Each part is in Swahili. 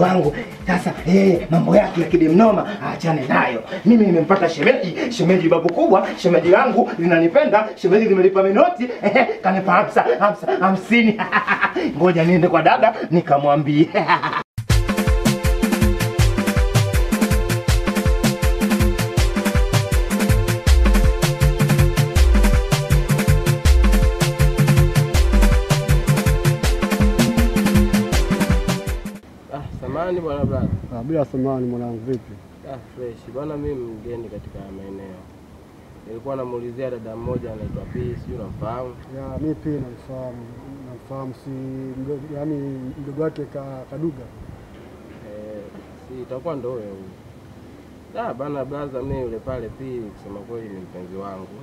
wangu. Sasa mambo yake ya kidimnoma aachane nayo. Mimi nimempata shemeji babu kubwa, shemeji langu linanipenda, shemeji limelipa minoti, kanipa 50. Ngoja niende kwa dada nikamwambie. Samani bwana brother. Bila samani mwanangu vipi? Fresh. Bwana mimi mgeni katika maeneo. Nilikuwa namuulizia dada mmoja anaitwa P, sio unamfahamu? Ya mimi pia namfahamu si yani mdogo wake Kaduga. Si itakuwa ndio huyo. Bana brother mimi yule pale P kusema kweli ni mpenzi wangu.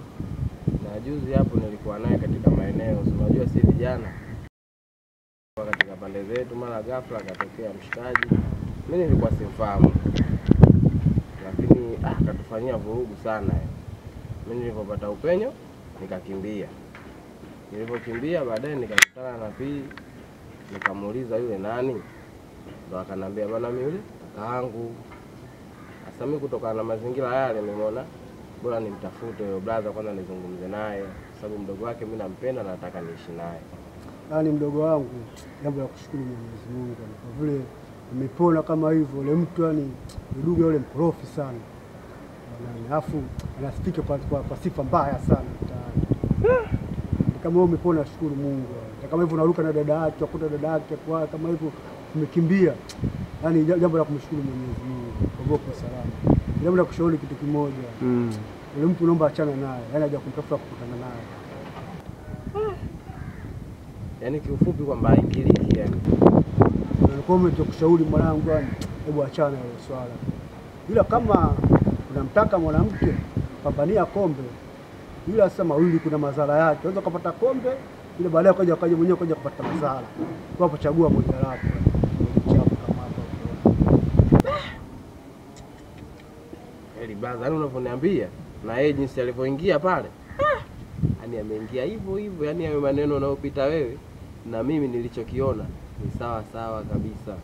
Na juzi hapo nilikuwa naye katika maeneo, unajua si vijana. Katika pande zetu mara ghafla akatokea mshikaji. Mimi nilikuwa simfahamu. Lakini akatufanyia vurugu sana. Mimi nilipopata upenyo nikakimbia. Nilipokimbia baadaye nikakutana na P, nikamuuliza yule nani? Ndio akanambia bwana mimi yule kakaangu. Sasa mimi kutokana na mazingira yale nimeona bora nimtafute yule brother kwanza nizungumze naye, sababu mdogo wake mimi nampenda na nataka niishi naye. Yaani mdogo wangu, jambo la kushukuru Mwenyezi Mungu kwa vile nimepona kama hivyo. Yule mtu yani Duga yule mkorofi sana. Alafu anasikika kwa sifa mbaya sana mtaani. Kama wewe umepona shukuru Mungu. Kama hivyo unaruka na dada yake, ukuta dada yake kwa kama hivyo umekimbia. Yaani jambo la kumshukuru Mwenyezi Mungu. Ogopa salama. Jambo la kushauri kitu kimoja. Yule mtu naomba achana naye. Yaani haja kumtafuta kukutana naye. Yaani kiufupi kwamba ingiliki yani. Nilikuwa kushauri mwanangu yani hebu achana na swala. Ila kama unamtaka mwanamke pambania kombe. Ila sasa mawili kuna madhara yake. Unaweza kupata kombe ile baadaye ukaja mwenyewe kupata madhara. Kwa hapo chagua moja lako. Kama hapo. Brother, yani unavyoniambia na yeye jinsi alivyoingia pale. Yaani ameingia hivyo, yaani hayo maneno unayopita wewe na mimi nilichokiona ni sawa kabisa.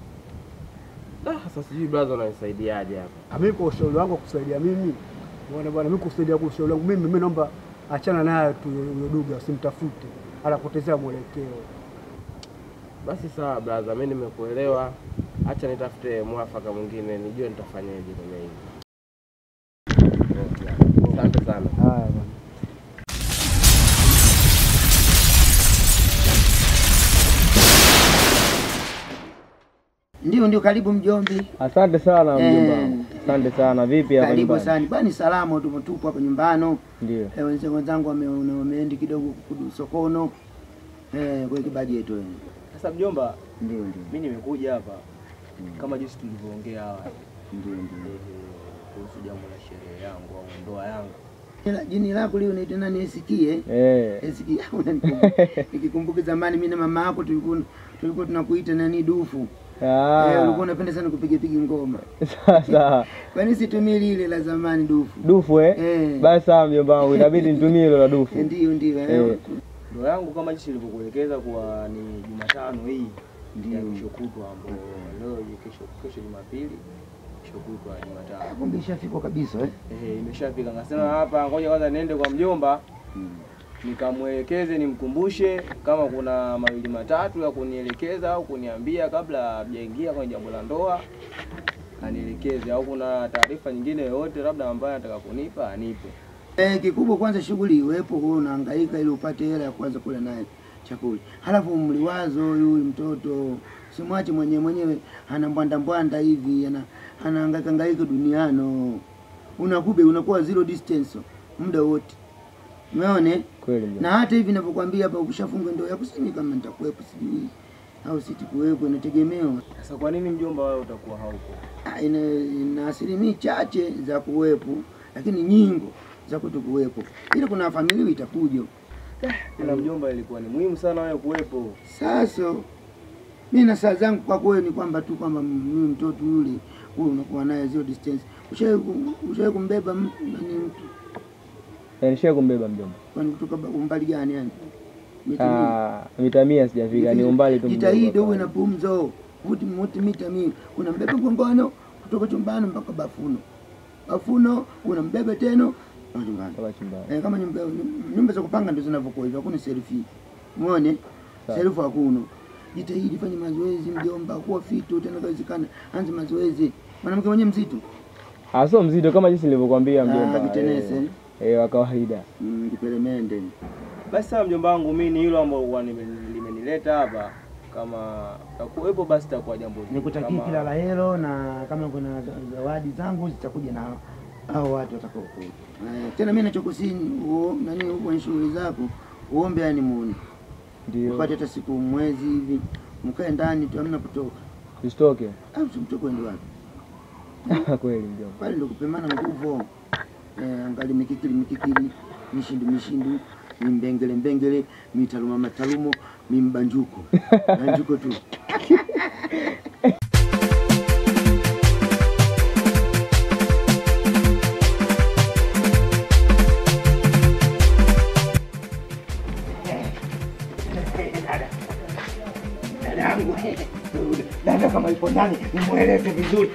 Sasa sijui brother unanisaidiaje hapa? Mimi kwa ushauri wangu kusaidia mimi. Bwana mimi kusaidia kwa ushauri wangu mimi naomba achana naye tu yule Duga, usimtafute. Anapotezea mwelekeo. Basi sawa brother, mimi nimekuelewa. Acha nitafute mwafaka mwingine nijue nitafanyaje kwenye hili. Asante sana. Haya bwana. Ndio karibu mjombi. Asante sana mjomba. Asante sana. Vipi hapa nyumbani? Karibu sana. Bani salama tupo hapa nyumbani. Ndio. Wenzangu wameenda kidogo sokono. Kwa kibajeti wewe. Sasa mjomba, ndio. Mimi nimekuja hapa kama jinsi tulivyoongea awali. Ndio. Kuhusu jambo la sherehe yangu au ndoa yangu. Jini lako leo unaitwa nani Esikie? Esikie. Nikikumbuka zamani mimi na mama yako tulikuwa tunakuita nani Dufu. Ulikuwa unapenda sana kupiga ngoma. Sasa. Kwani situmii ile la zamani Dufu? Dufu Basi sawa mjomba wangu, inabidi nitumie ile la Dufu. Ndio. Ndoa yangu kama jinsi nilivyokuelekeza kwa ni Jumatano hii. Ndio kesho kutwa ambapo leo kesho Jumapili. Shukutwa Jumatano. Kumbe ishafika kabisa imeshafika. Ngasema hapa ngoja kwanza niende kwa mjomba. Nikamwelekeze nimkumbushe kama kuna mawili matatu ya kunielekeza au kuniambia kabla hajaingia kwenye jambo la ndoa. Anielekeze au kuna taarifa nyingine yoyote labda ambayo anataka kunipa anipe. Kikubwa kwanza shughuli iwepo, wewe unahangaika ili upate hela ya kwanza kula naye chakula. Halafu mliwazo yule mtoto simwache mwenyewe anambwanda hivi anahangaika duniani. Unakuwa zero distance muda wote. Umeona? Kweli. Na hata hivi ninapokuambia hapa ukishafunga ndoa yako sisi kama nitakuwepo sijui au sitikuwepo inategemewa. Sasa kwa nini mjomba wewe utakuwa haupo? Ina asilimia chache za kuwepo lakini nyingi za kutokuwepo. Ile kuna familia itakuja. Ila mjomba ilikuwa ni muhimu sana wewe kuwepo. Sasa mimi na saa zangu kwa kweli ni kwamba mimi mtoto yule wewe unakuwa naye zero distance. Ushawahi kumbeba mtu? Nishawahi kumbeba mjomba. Kwani kutoka umbali gani yani? Mita 100 sijafika, ni umbali tu. Jitahidi uwe na pumzo. futi mita 100 unambeba mgongoni kutoka chumbani mpaka bafuno. Bafuno unambeba tena chumbani. Kama nyumba za kupanga ndio zinavyokuwa hivyo, hakuna selfie. Muone? Selfie hakuna. Jitahidi fanya mazoezi mjomba, kuwa fit utawezekana. Anza mazoezi. Mwanamke mwenye mzito. Sio mzito kama jinsi nilivyokuambia mjomba. Vitenese. Wa kawaida. Kipelemende. Basi sasa mjomba wangu mimi ni hilo ambalo limenileta hapa. Kama takuwepo basi takuwa jambo zuri. Nikutakia kila la heri, na kama kuna zawadi zangu zitakuja na hao watu watakaokuja. Tena mimi nachokusini nani huko shughuli zako uombe yani muone. Ndio. Upate hata siku mwezi hivi mkae ndani tu hamna kutoka. Usitoke. Mtoke ndio wapi? Kweli mjomba. Pale ndio kupemana nguvu. Angali mikikili mishindu mbengele mitalumo mimbanjuko banjuko tu. Dada kama ipo ndani nimueleze vizuri.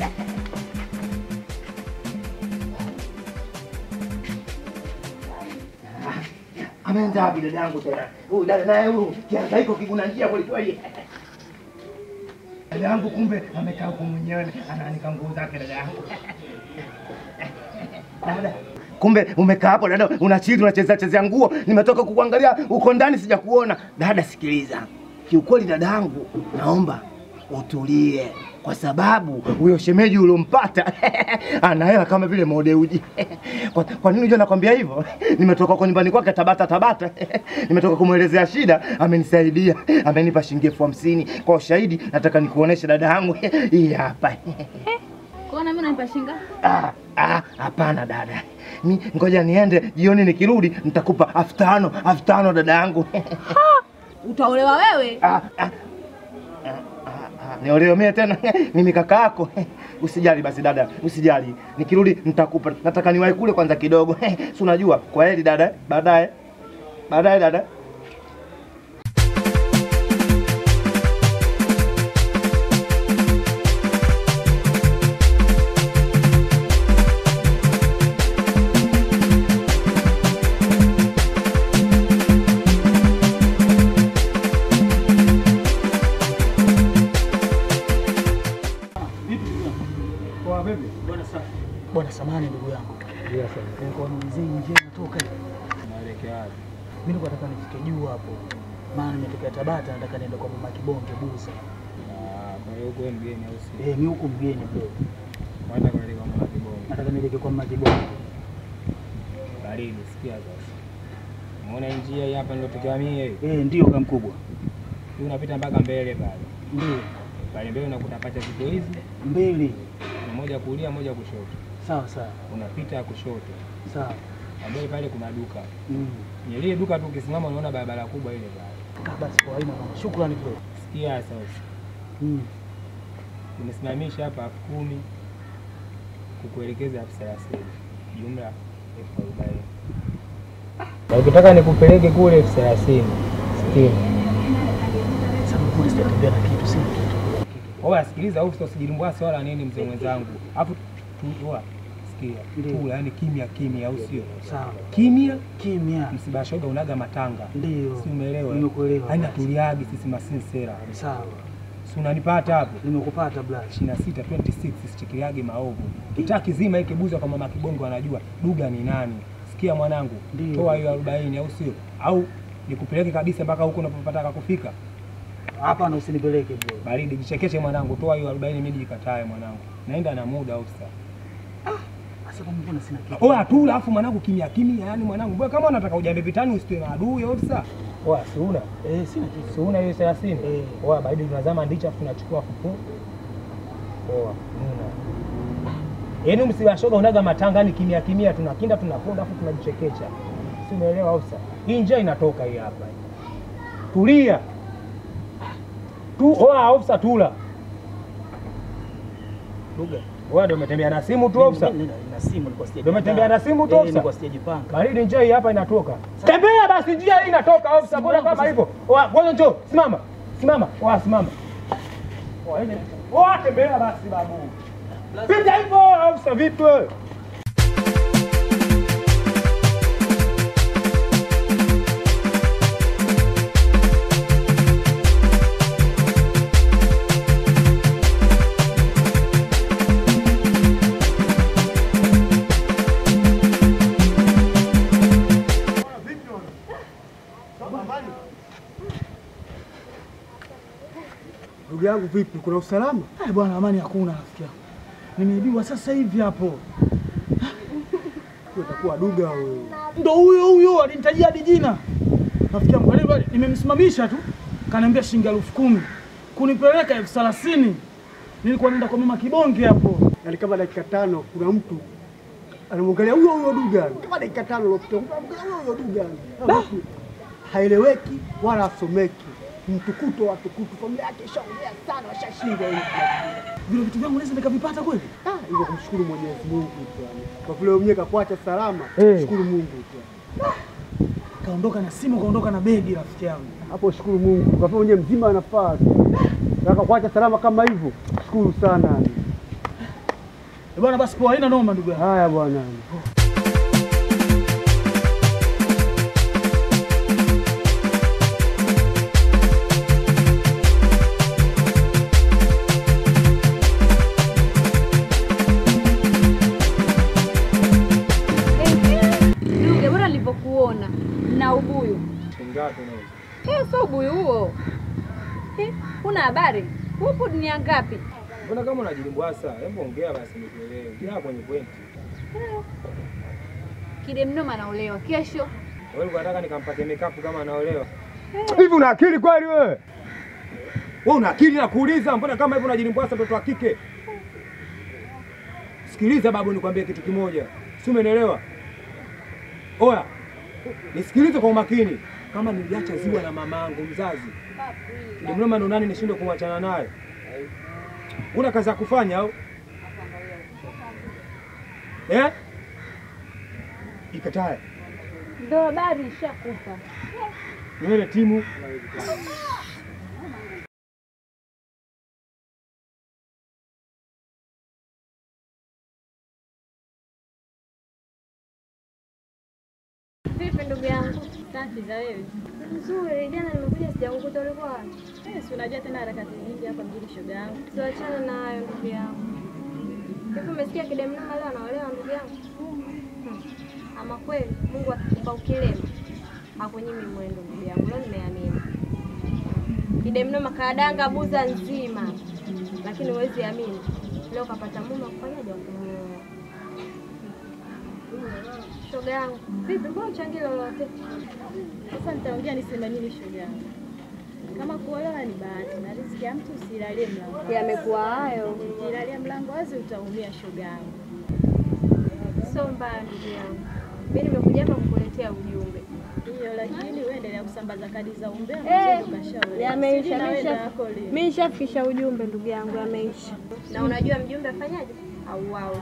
Ameenda wapi dada yangu tena? Huyu dada naye huyu kiangaiko kiguna njia kweli kweli. Dada yangu kumbe amekaa huko mwenyewe anaanika nguo zake dada yangu. Dada, kumbe umekaa hapo dada unacheza unachezea nguo, nimetoka kukuangalia uko ndani sijakuona. Dada sikiliza. Kiukweli dada yangu naomba utulie kwa sababu huyo shemeji ulompata ana hela kama vile modeuji. Kwa nini unajua nakwambia hivyo? Nimetoka kwa nyumbani kwake Tabata. Nimetoka kumuelezea shida, amenisaidia, amenipa shilingi 50,000. Kwa ushahidi nataka nikuoneshe dada yangu. Hii hapa. Kwa nini unanipa shilingi? Hapana dada. Mimi ngoja niende, jioni nikirudi nitakupa 5,000 dada yangu. Utaolewa wewe? Niolewe mimi tena? Mimi kaka yako. Usijali basi dada, usijali. Nikirudi nitakupa. Nataka niwahi kule kwanza kidogo. Si unajua? Kwa heri dada, baadaye. Baadaye dada. Bwana samani ndugu yangu. Ndio sasa. Niko mzee nje natoka. Naelekea wapi? Mimi niko nataka nifike juu hapo. Maana nimetokea Tabata nataka niende kwa mama Kibonge Buza. Kwa hiyo uko mgeni au si? Mimi huko mgeni bro. Nataka niende kwa mama Kibonge. Nataka niende kwa mama Kibonge. Baridi sikia sasa. Umeona njia hii hapa ndio tukamie hii? Ndio kama mkubwa. Hii unapita mpaka mbele pale. Ndio. Pale mbele unakuta pacha ziko hizi. Mbele. Moja kulia, moja kushoto. Sawa. Unapita kushoto. Sawa. Mbele pale kuna duka. Ile duka tu ukisimama unaona barabara kubwa ile pale. Basi kwa aina kama shukrani bro. Sikia sasa. Nimesimamisha hapa 10,000 kukuelekeza 30,000. Jumla 40,000. Na ukitaka nikupeleke kule 30,000. Sikia. Sasa kule sitatembea na kitu sina kitu. Oya sikiliza au usijilimbwase wala nini mzee mwenzangu. Hapo tuwa sikia. Tula yani kimya au sio? Sawa. Kimya. Msibashoga unaga matanga. Ndio. Si umeelewa? Nimekuelewa. Haina tuliagi sisi masinsera. Sawa. Si unanipata hapo? Nimekupata bla. 26 26 sichikiliage maovu. Kitaa kizima hiki buza kwa mama Kibongo anajua Duga ni nani. Sikia mwanangu, toa hiyo 40 au sio? Au nikupeleke kabisa mpaka huko unapopataka kufika? Hapa na usinipeleke bro. Baridi jichekeshe mwanangu, toa hiyo 40 mimi nikatae mwanangu. Naenda na muda au sasa. Sasa kama mbona sina kitu. Oa tu alafu mwanangu kimya yani mwanangu. Mbona kama unataka ujambe vitani usitoe na adui au sasa? Oa si una? Sina kitu. Si una hiyo 30? Oa baridi tunazama ndicha afu tunachukua fufu. Oa, una. Yaani msiwashoga unaga matanga ni kimya tunakinda tunaponda afu tunajichekecha. Si umeelewa au sasa? Hii njia inatoka hii hapa. Tulia. Oa ofisa tula. Duga. Wewe ndio umetembea na simu tu ofisa? Na simu nilikuwa sija. Ndio umetembea na simu tu ofisa? Nilikuwa sijajipanga. Baridi njia hii hapa inatoka. Tembea basi njia hii inatoka ofisa. Mbona kama hivyo? Oa, ngoja njoo. Simama. Simama. Oa simama. Tembea basi babu. Pita hivyo au sasa vipi wewe? Ndugu yangu vipi? Kuna usalama? Bwana, amani hakuna rafiki yangu. Nimeibiwa sasa hivi hapo. Utakuwa duga wewe. Ndio huyo alinitajia hadi jina. Rafiki yangu leo nimemsimamisha tu. Kaniambia shilingi 10,000. Kunipeleka 30,000. Nilikuwa naenda kwa mama Kibonge hapo. Yaani kama dakika 5 kuna mtu anamwangalia huyo duga. Kama dakika 5 lopita huyo duga. Haeleweki wala asomeki. Mtukuto watukutu, familia yake shaongea sana, washashinda hivi. Vile vitu vyangu naweza nikavipata kweli? Hivyo kumshukuru Mwenyezi Mungu tu. Kwa vile mwenyewe kakuacha salama, shukuru Mungu tu. Kaondoka na simu, kaondoka na begi rafiki yangu. Hapo shukuru Mungu. Kwa vile mwenyewe mzima anafaa. Nataka kuacha salama kama hivyo. Shukuru sana. Bwana basi poa, haina noma ndugu yangu. Haya bwana. Na ubuyu. Ngapi unaweza? Sio ubuyu huo. Una habari? Upo dunia ngapi? Mbona kama unajilimbwasa? Hebu ongea basi nikuelewe. Jia kwenye point. Kidemnoma anaolewa kesho. Wewe unataka nikampate makeup kama anaolewa? Hivi una akili kweli wewe? Wewe una akili na kuuliza mbona kama hivyo unajilimbwasa mtoto wa kike? Sikiliza babu nikwambie kitu kimoja. Si umeelewa? Oya. Nisikilize kwa umakini. Kama niliacha ziwa na mamangu mzazi. Ndio mnoma ndo nani nishinde kumwachana naye. Una kazi ya kufanya au? Ikatae. Ndio habari ishakufa. Nywele timu. Vipi ndugu yangu? Safi za wewe. Nzuri, jana nimekuja sijakukuta ulikuwa wapi? Si unajua tena harakati nyingi hapa mjini shoga yangu. Tuachane na hayo ndugu yangu. Hivi umesikia Kidemnoma leo anaolewa ndugu yangu? Ama kweli Mungu akikupa ukilema hakunyimi mwendo ndugu yangu. Leo nimeamini. Kidemnoma kadanga buza nzima. Lakini huwezi amini. Leo kapata mume kufanyaje wakumuoa. Shoga yangu, vipi mbona uchangie lolote? Sasa nitaongea niseme nini shoga yangu? Kama kuolewa ni bahati na riziki ya mtu usilalie mlango. Yamekuwa hayo. Usilalie mlango wazi utaumia shoga yangu. Sio mbaya ndugu yangu. Mimi nimekuja hapa kukuletea ujumbe. Hiyo lakini wewe endelea kusambaza kadi za umbea ukashauri. Yameisha. Mimi nishafikisha ujumbe ndugu yangu, yameisha. Na unajua mjumbe afanyaje? Auawe.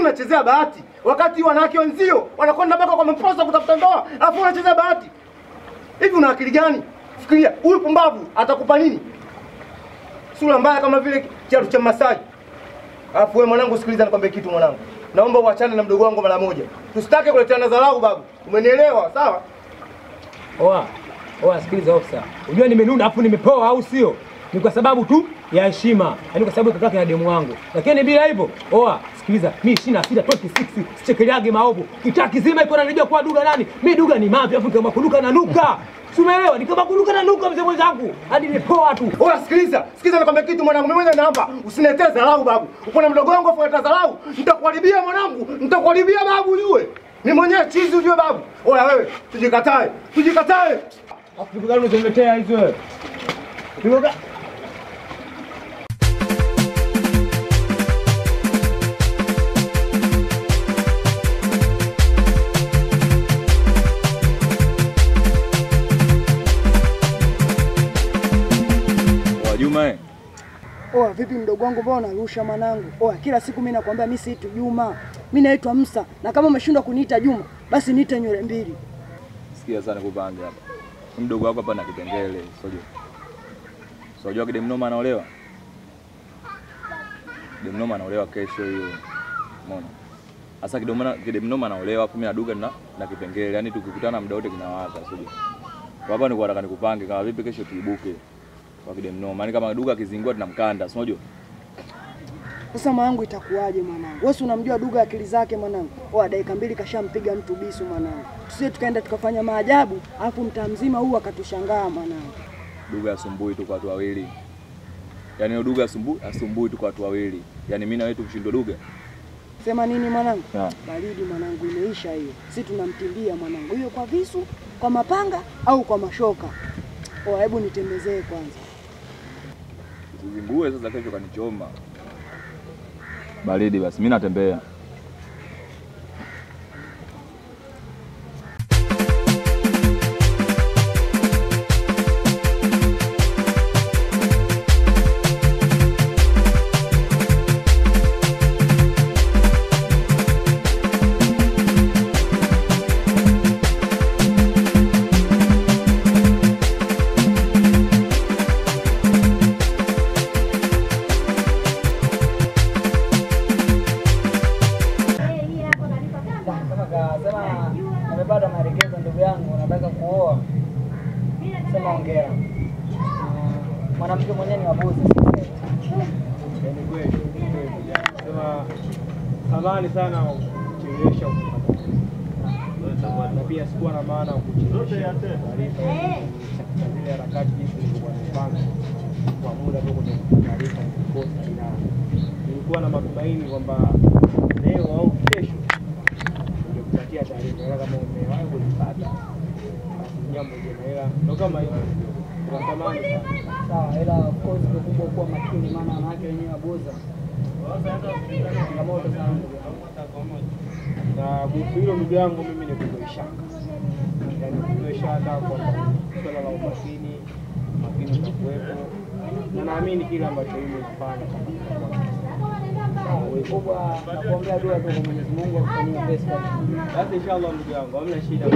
Unachezea bahati wakati wanawake wenzio wanakwenda mpaka kwa mposa kutafuta ndoa, alafu unachezea bahati. Hivi una akili gani? Fikiria, huyu pumbavu atakupa nini? Sura mbaya kama vile kiatu cha Masai. Alafu wewe mwanangu, sikiliza nikwambie kitu mwanangu. Naomba uachane na mdogo wangu mara moja. Tusitake kuleteana dharau babu. Umenielewa? Sawa? Oa sikiliza ofisa. Unajua nimenuna afu nimepoa au sio? Ni kwa sababu tu ya heshima. Yaani kwa sababu kakake na demu wangu. Lakini bila hivyo, sikiliza, mimi 26 26 sichekeleage maovu. Kitaa kizima iko ananijua kwa duga nani? Mimi duga ni mapi afu kama kuluka na nuka. Si umeelewa? Ni kama kuluka na nuka mzee mwenzangu. Hadi nipoa tu. Sikiliza nikwambia kitu mwanangu. Mimi mwenyewe naomba usiniletee dharau babu. Uko na mdogo wangu afu unaleta dharau. Nitakuharibia mwanangu. Nitakuharibia babu ujue. Mimi mwenyewe chizi ujue babu. Wewe tujikatae. Afu ndugu zangu unaniletea hizo wewe. mdogo wangu, mbona unarusha mwanangu? Oa, kila siku mimi nakwambia mimi siitwi Juma. Mimi naitwa Musa. Na kama umeshindwa kuniita Juma, basi niite nywele mbili. Sikia sana kupange hapa. Mdogo wako hapa na kipengele, sio? Sio kidemnoma anaolewa. Kidemnoma anaolewa kesho hiyo. Umeona? Sasa kidemnoma anaolewa afu mimi na Duga na kipengele. Yaani tukikutana muda wote kinawaka, sio? Kwa hapa niko nataka nikupange kama vipi kesho tuibuke kwa kidemnoma. Yaani kama Duga akizingua tunamkanda, sio unajua? Sasa mwanangu itakuwaje mwanangu? Wewe unamjua Duga akili zake mwanangu. Oa, dakika 2 kashampiga mtu bisu mwanangu. Tusije tukaenda tukafanya maajabu, alafu mtaa mzima huu akatushangaa mwanangu. Duga asumbui tu kwa watu wawili. Yaani Duga asumbui tu kwa watu wawili. Yaani mimi na wewe tukushindwa Duga. Sema nini mwanangu? Baridi mwanangu imeisha hiyo. Sisi tunamtimbia mwanangu. Hiyo kwa visu, kwa mapanga au kwa mashoka. Oa, hebu nitembezee kwanza. Usizingue sasa kesho kanichoma. Baridi basi mimi natembea. Nimepata maelekezo ndugu yangu, nataka kuoa. Sema hongera. Mwanamke mwenyewe ni wabuzi. Yaani kweli. Sema samahani sana kuchelewesha na pia sikuwa na maana kuchelewesha taarifa. Zile harakati hizi nilikuwa nimepanga kwa muda tu kutoa taarifa nilikosa, na nilikuwa na matumaini kwamba leo au kesho ningekupatia taarifa, kama umewahi kulipata jambo jema, ila ndo kama hivyo. Tunatamani sana. Sawa, ila of course kubwa kuwa makini, maana wanawake wenyewe waboza. Changamoto sana. Na kuhusu hilo ndugu yangu, mimi ni kutoa shaka. Yaani kutoa shaka kwa swala la umakini utakuwepo. Na naamini kile ambacho mimi nafanya kubwa, nakuombea dua tu kwa Mwenyezi Mungu akufanyie best. Basi inshallah ndugu yangu, hamna shida.